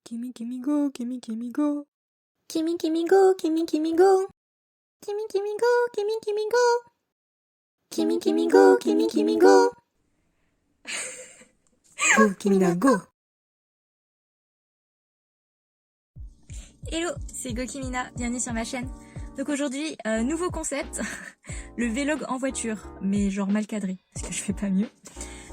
Kimi Kimi go, Kimi Kimi go. Kimi Kimi go, Kimi Kimi go. Kimi Kimi go, Kimi Kimi go. Kimi Kimi go, Kimi Kimi go. Go Kimina go. Hello, c'est Gokimina, bienvenue sur ma chaîne. Donc aujourd'hui, nouveau concept, le vlog en voiture, mais genre mal cadré, parce que je fais pas mieux.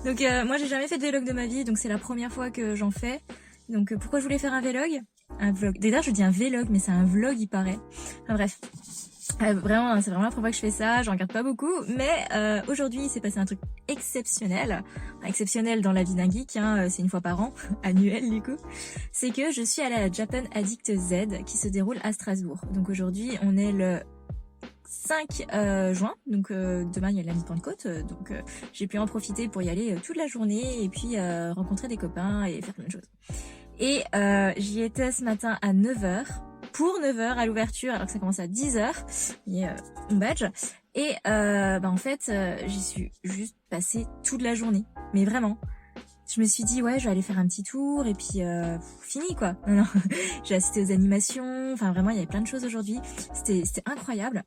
Donc moi j'ai jamais fait de vlog de ma vie, donc c'est la première fois que j'en fais. Donc pourquoi je voulais faire un vlog? Un vlog. Déjà je dis un vlog, mais c'est un vlog il paraît. Enfin bref. Vraiment, c'est vraiment la première fois que je fais ça, j'en regarde pas beaucoup, mais aujourd'hui il s'est passé un truc exceptionnel, exceptionnel dans la vie d'un geek, hein, c'est une fois par an, annuel du coup, c'est que je suis allée à la Japan Addict Z qui se déroule à Strasbourg. Donc aujourd'hui on est le 5 juin, donc demain il y a la nuit de Pentecôte, donc j'ai pu en profiter pour y aller toute la journée et puis rencontrer des copains et faire plein de choses. Et j'y étais ce matin à 9h, pour 9h à l'ouverture, alors que ça commence à 10h, mon badge. Et en fait, j'y suis juste passée toute la journée, mais vraiment. Je me suis dit, ouais, je vais aller faire un petit tour, et puis fini quoi. Non, j'ai assisté aux animations, enfin vraiment, il y avait plein de choses aujourd'hui. C'était incroyable.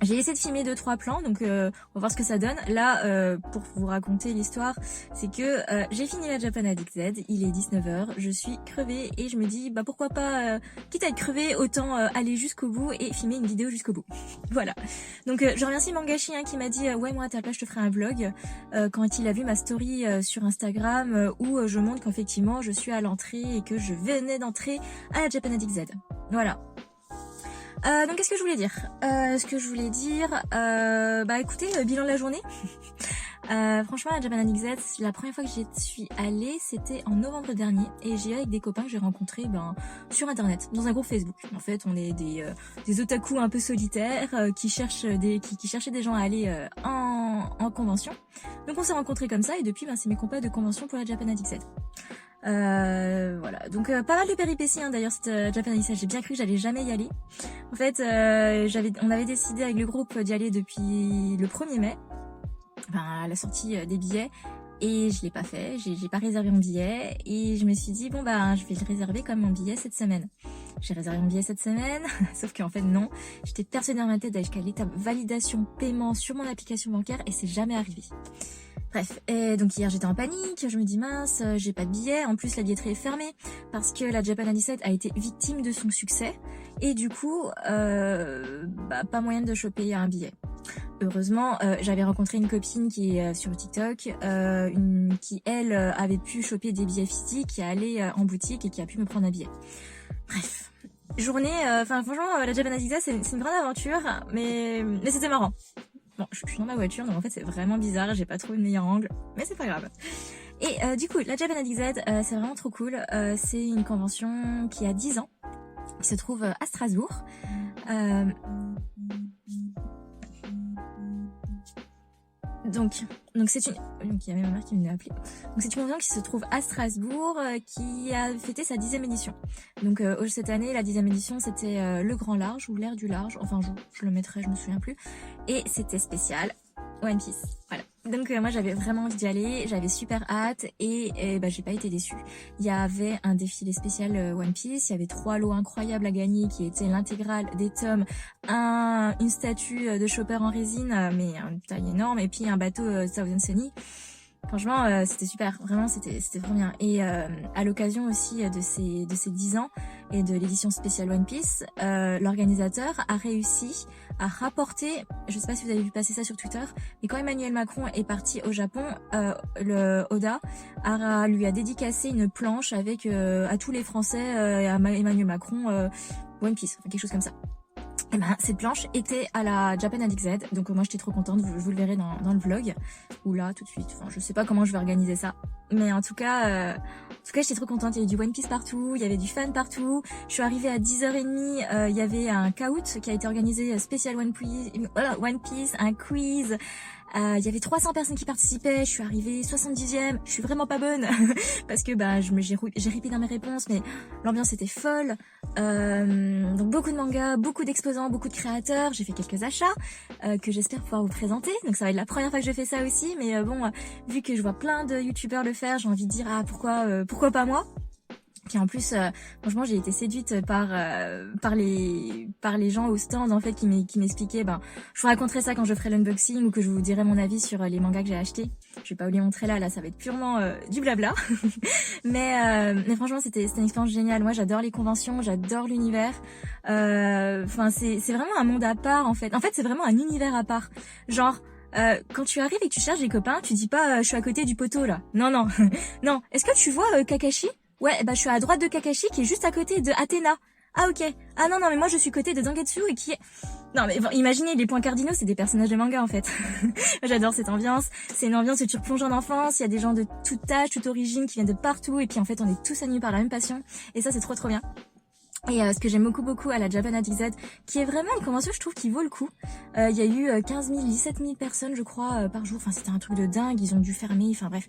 J'ai essayé de filmer 2-3 plans, donc on va voir ce que ça donne. Là, pour vous raconter l'histoire, c'est que j'ai fini la Japan Addict Z, il est 19h, je suis crevée et je me dis, bah pourquoi pas, quitte à être crevée, autant aller jusqu'au bout et filmer une vidéo jusqu'au bout. Voilà. Donc je remercie Mangashi qui m'a dit, ouais moi à ta place je te ferai un vlog, quand il a vu ma story sur Instagram où je montre qu'effectivement je suis à l'entrée et que je venais d'entrer à la Japan Addict Z. Voilà. Donc qu'est-ce que je voulais dire écoutez, bilan de la journée. Franchement la Japan Addict Z, la première fois que j'y suis allée c'était en novembre dernier et j'y allais avec des copains que j'ai rencontrés sur internet, dans un groupe Facebook. En fait on est des otaku un peu solitaires qui cherchaient des gens à aller en convention. Donc on s'est rencontrés comme ça et depuis c'est mes compas de convention pour la Japan Addict Z. Voilà, donc pas mal de péripéties d'ailleurs cette Japan Addict Z, j'ai bien cru que j'allais jamais y aller. En fait on avait décidé avec le groupe d'y aller depuis le 1er mai, à la sortie des billets, et je l'ai pas fait, j'ai pas réservé mon billet et je me suis dit je vais le réserver comme mon billet cette semaine. J'ai réservé mon billet cette semaine, sauf qu'en fait non, j'étais persuadée dans ma tête d'aller jusqu'à l'étape validation paiement sur mon application bancaire et c'est jamais arrivé. Bref, et donc hier j'étais en panique, je me dis mince, j'ai pas de billet, en plus la billetterie est fermée parce que la Japan Addict Z a été victime de son succès et du coup pas moyen de choper un billet. Heureusement, j'avais rencontré une copine qui est sur TikTok, qui elle avait pu choper des billets physiques, qui est allée en boutique et qui a pu me prendre un billet. Bref, journée, franchement la Japan Addict Z c'est une grande aventure, mais c'était marrant. Bon, je suis dans ma voiture, donc en fait c'est vraiment bizarre, j'ai pas trouvé le meilleur angle, mais c'est pas grave. Et du coup, la Japan Addict Z, c'est vraiment trop cool. C'est une convention qui a 10 ans, qui se trouve à Strasbourg. Donc c'est une... Donc il y a même ma mère qui m'a appelé. Donc c'est une convention qui se trouve à Strasbourg, qui a fêté sa 10e édition. Donc cette année, la 10e édition, c'était le Grand Large, ou l'Air du Large, enfin je le mettrai, je me souviens plus. Et c'était spécial One Piece, voilà. Donc moi j'avais vraiment envie d'y aller, j'avais super hâte et j'ai pas été déçue. Il y avait un défilé spécial One Piece, il y avait 3 lots incroyables à gagner qui étaient l'intégrale des tomes, une statue de Chopper en résine, mais une taille énorme, et puis un bateau Thousand Sunny. Franchement c'était super, vraiment c'était vraiment bien. Et à l'occasion aussi de ces 10 ans et de l'édition spéciale One Piece, l'organisateur a réussi à rapporter, je sais pas si vous avez vu passer ça sur Twitter, mais quand Emmanuel Macron est parti au Japon, le Oda lui a dédicacé une planche avec à tous les Français et à Emmanuel Macron One Piece, quelque chose comme ça. Et cette planche était à la Japan Addict Z, donc moi j'étais trop contente, vous le verrez dans le vlog, ou là tout de suite, enfin je sais pas comment je vais organiser ça, mais en tout cas j'étais trop contente, il y avait du One Piece partout, il y avait du fan partout. Je suis arrivée à 10h30, il y avait un caout qui a été organisé spécial One Piece, un quiz. Il y avait 300 personnes qui participaient, je suis arrivée 70e, je suis vraiment pas bonne parce que j'ai ripé dans mes réponses, mais l'ambiance était folle. Donc beaucoup de mangas, beaucoup d'exposants, beaucoup de créateurs, j'ai fait quelques achats que j'espère pouvoir vous présenter. Donc ça va être la première fois que je fais ça aussi, mais vu que je vois plein de youtubeurs le faire, j'ai envie de dire pourquoi pas moi. Puis en plus, franchement, j'ai été séduite par les gens au stand en fait qui m'expliquaient. Ben, je vous raconterai ça quand je ferai l'unboxing ou que je vous dirai mon avis sur les mangas que j'ai achetés. Je vais pas vous les montrer là, ça va être purement du blabla. mais franchement, c'était une expérience géniale. Moi, j'adore les conventions, j'adore l'univers. Enfin, c'est vraiment un monde à part en fait. En fait, c'est vraiment un univers à part. Genre. Quand tu arrives et que tu cherches des copains, tu dis pas je suis à côté du poteau là. Non non. Non. Est-ce que tu vois Kakashi? Ouais, bah je suis à droite de Kakashi qui est juste à côté de Athéna. Ah ok. Ah non mais moi je suis côté de Zangetsu et qui est... Non mais bon, imaginez les points cardinaux, c'est des personnages de manga en fait. J'adore cette ambiance. C'est une ambiance où tu replonges en enfance, il y a des gens de toute âge, toute origine qui viennent de partout et puis en fait on est tous animés par la même passion et ça c'est trop bien. Et ce que j'aime beaucoup à la Japan Addict Z, qui est vraiment une convention, je trouve, qui vaut le coup. Il y a eu 15 000, 17 000 personnes, je crois, par jour. Enfin, c'était un truc de dingue. Ils ont dû fermer. Enfin bref,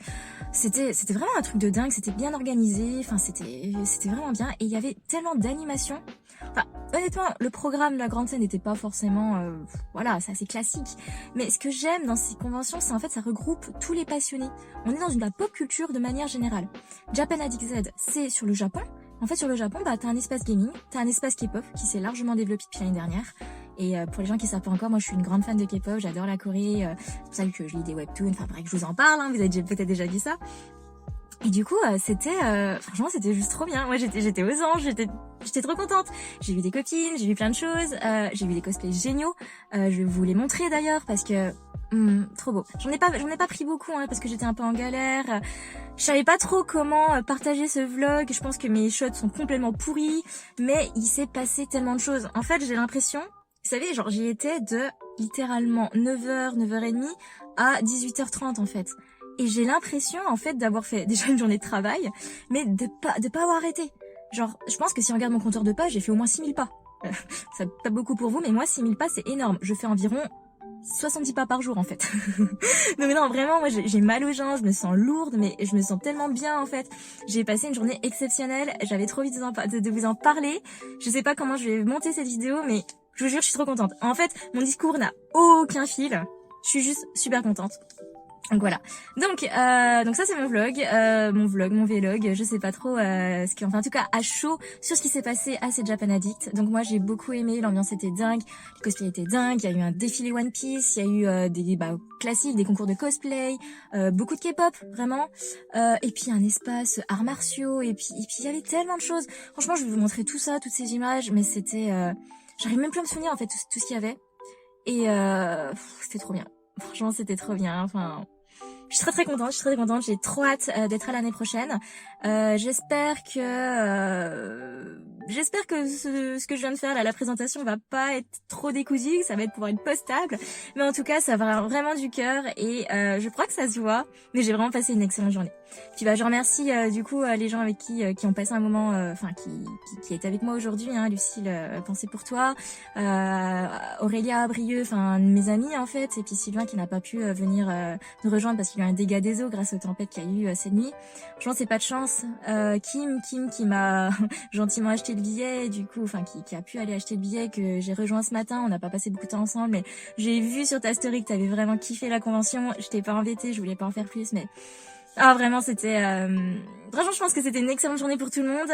c'était vraiment un truc de dingue. C'était bien organisé. Enfin, c'était vraiment bien. Et il y avait tellement d'animations. Enfin, honnêtement, le programme de la grande scène n'était pas forcément, voilà, c'est assez classique. Mais ce que j'aime dans ces conventions, c'est en fait, ça regroupe tous les passionnés. On est dans la pop culture de manière générale. Japan Addict Z, c'est sur le Japon. En fait, sur le Japon, bah, t'as un espace gaming, t'as un espace K-pop qui s'est largement développé depuis l'année dernière. Et pour les gens qui savent pas encore, moi, je suis une grande fan de K-pop, j'adore la Corée, c'est pour ça que je lis des webtoons, enfin bref, je vous en parle, hein, vous avez peut-être déjà vu ça. Et du coup, franchement, c'était juste trop bien. Moi, j'étais aux anges, j'étais trop contente. J'ai vu des copines, j'ai vu plein de choses, j'ai vu des cosplays géniaux. Je vais vous les montrer d'ailleurs parce que trop beau. J'en ai pas pris beaucoup hein, parce que j'étais un peu en galère. Je savais pas trop comment partager ce vlog. Je pense que mes shots sont complètement pourris, mais il s'est passé tellement de choses. En fait, j'ai l'impression, vous savez, genre j'y étais de littéralement 9h, 9h30 à 18h30 en fait. Et j'ai l'impression en fait d'avoir fait déjà une journée de travail, mais de pas avoir arrêté. Genre, je pense que si on regarde mon compteur de pas, j'ai fait au moins 6000 pas. Ça pas beaucoup pour vous, mais moi 6000 pas c'est énorme. Je fais environ 70 pas par jour en fait. Donc non, vraiment, moi j'ai mal aux jambes, je me sens lourde, mais je me sens tellement bien en fait. J'ai passé une journée exceptionnelle, j'avais trop envie de vous en parler. Je sais pas comment je vais monter cette vidéo, mais je vous jure, je suis trop contente. En fait, mon discours n'a aucun fil, je suis juste super contente. Donc voilà. Donc ça c'est mon vlog, mon vlog, je sais pas trop enfin en tout cas à chaud sur ce qui s'est passé à cette Japan Addict. Donc moi j'ai beaucoup aimé, l'ambiance était dingue, le cosplay était dingue, il y a eu un défilé One Piece, il y a eu des classiques, des concours de cosplay, beaucoup de K-pop vraiment, et puis un espace arts martiaux et puis il y avait tellement de choses. Franchement, je vais vous montrer tout ça, toutes ces images, mais c'était j'arrive même plus à me souvenir en fait tout ce qu'il y avait. Et c'était trop bien. Franchement, c'était trop bien. Enfin, je suis très contente, j'ai trop hâte d'être à l'année prochaine. J'espère que ce que je viens de faire là, la présentation va pas être trop décousu, que ça va pouvoir être postable, mais en tout cas ça va vraiment du cœur et je crois que ça se voit, mais j'ai vraiment passé une excellente journée. Puis je remercie du coup les gens avec qui ont passé un moment, qui est avec moi aujourd'hui, hein, Lucille, pensée pour toi, Aurélia Brieux, enfin mes amis en fait, et puis Sylvain qui n'a pas pu venir nous rejoindre parce qu'il y a eu un dégât des eaux grâce aux tempêtes qu'il y a eu cette nuit. Franchement c'est pas de chance. Kim qui m'a gentiment acheté le billet, du coup, enfin qui a pu aller acheter le billet que j'ai rejoint ce matin. On n'a pas passé beaucoup de temps ensemble, mais j'ai vu sur ta story que t'avais vraiment kiffé la convention. Je t'ai pas embêté, je voulais pas en faire plus, mais vraiment c'était vraiment je pense que c'était une excellente journée pour tout le monde.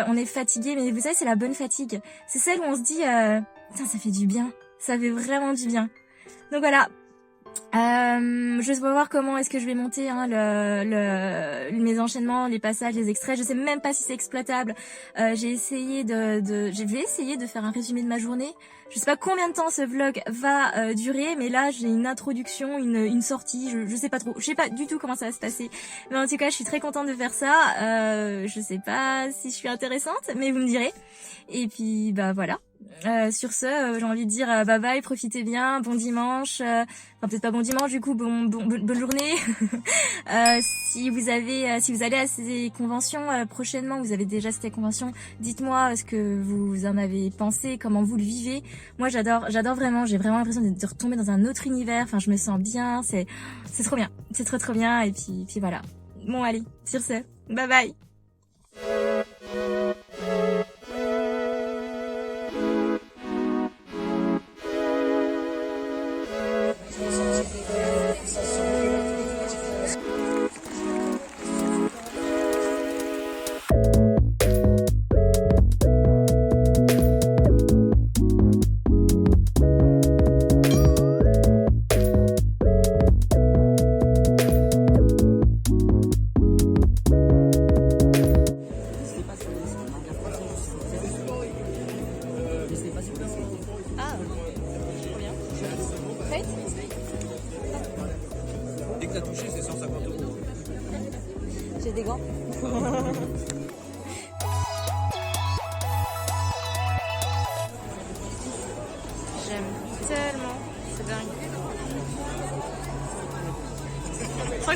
On est fatigué, mais vous savez c'est la bonne fatigue, c'est celle où on se dit putain ça fait du bien, ça fait vraiment du bien. Donc voilà, je vais voir comment est-ce que je vais monter hein, mes enchaînements, les passages, les extraits. Je sais même pas si c'est exploitable. Je vais essayer de faire un résumé de ma journée. Je sais pas combien de temps ce vlog va durer, mais là j'ai une introduction, une sortie. Je sais pas trop. Je sais pas du tout comment ça va se passer. Mais en tout cas, je suis très contente de faire ça. Je sais pas si je suis intéressante, mais vous me direz. Et puis voilà. Sur ce, j'ai envie de dire bye bye, profitez bien, bon dimanche, enfin peut-être pas bon dimanche du coup, bonne journée. Si vous allez à ces conventions prochainement, vous avez déjà ces conventions, dites-moi ce que vous en avez pensé, comment vous le vivez. Moi j'adore vraiment, j'ai vraiment l'impression de retomber dans un autre univers, enfin je me sens bien, c'est trop bien, c'est trop bien et puis voilà. Bon allez, sur ce, bye bye.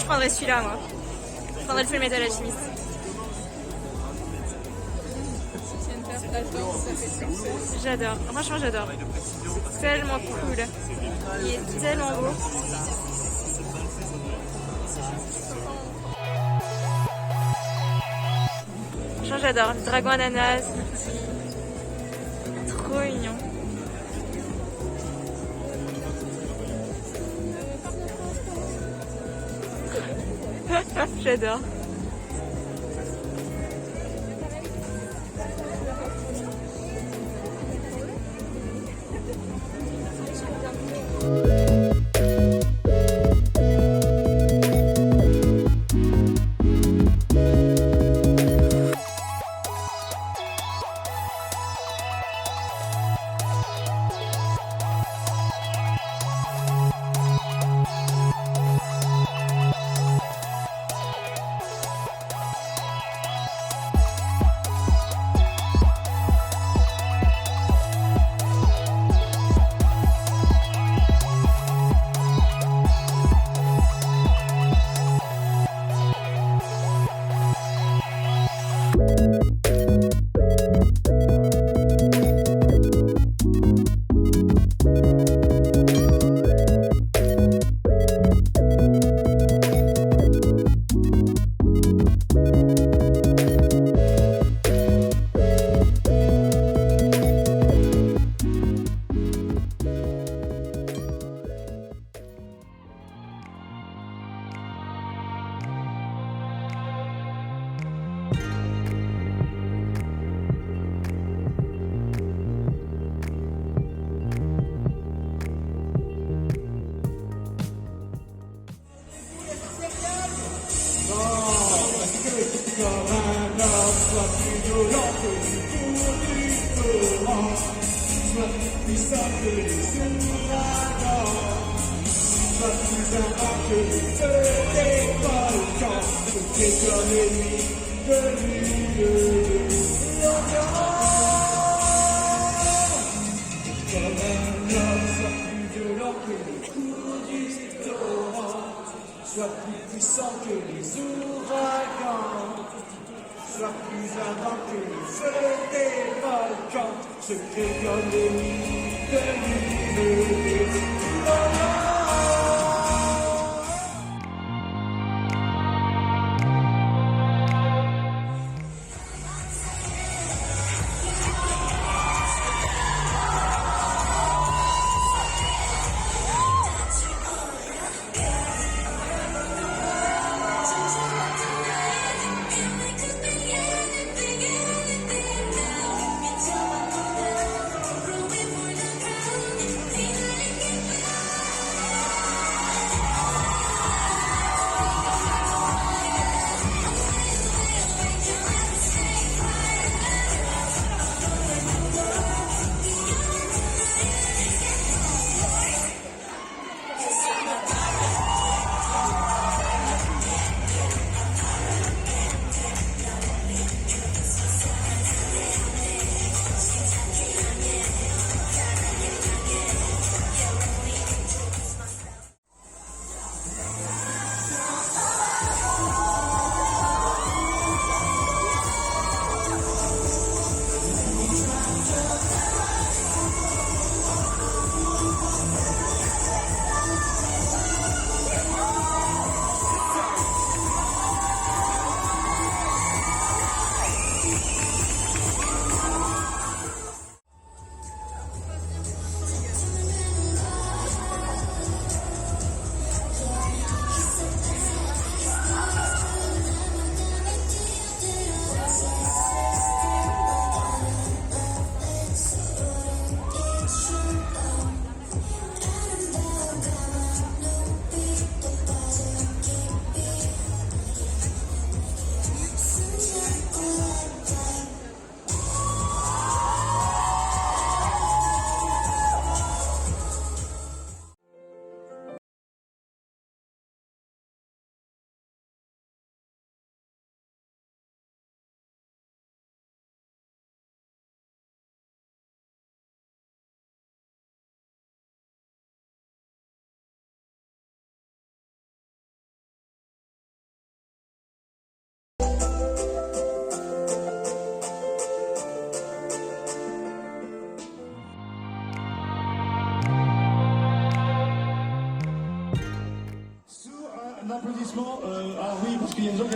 je prendrais celui-là, moi. Je prendrais le Full Metal Alchemist. J'adore, franchement j'adore. Tellement cool. Il est tellement beau. Franchement j'adore. Le dragon ananas. Trop mignon. J'adore. Sois plus puissant que les ouragans, sois plus ardent que le feu des volcans, secret comme les nuits de l'île.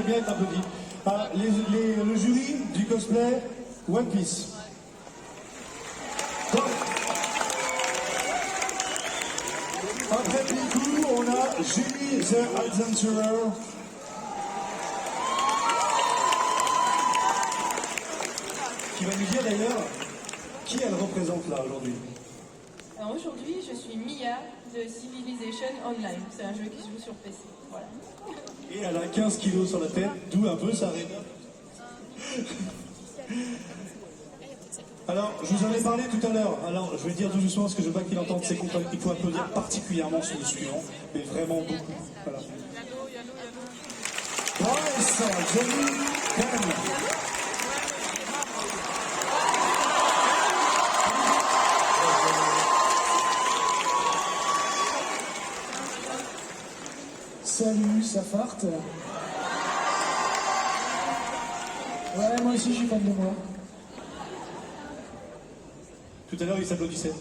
bien être applaudi. Ah, le jury du cosplay One Piece. Donc, après Piku, on a Julie the Adventurer. Qui va nous dire d'ailleurs qui elle représente là aujourd'hui. Alors aujourd'hui, je suis Mia de Civilization Online. C'est un jeu qui se joue sur PC. Voilà. Et elle a 15 kilos sur la tête, d'où un peu sa raideur. Alors, je vous en ai parlé tout à l'heure. Alors, je vais dire tout doucement ce que je veux pas qu'il entende, c'est qu'il faut applaudir particulièrement sur le suivant, mais vraiment beaucoup. Voilà. Bryce, Johnny, Karen. Salut, ça farte. Ouais, moi aussi je suis fan de moi. Tout à l'heure, il s'applaudissait.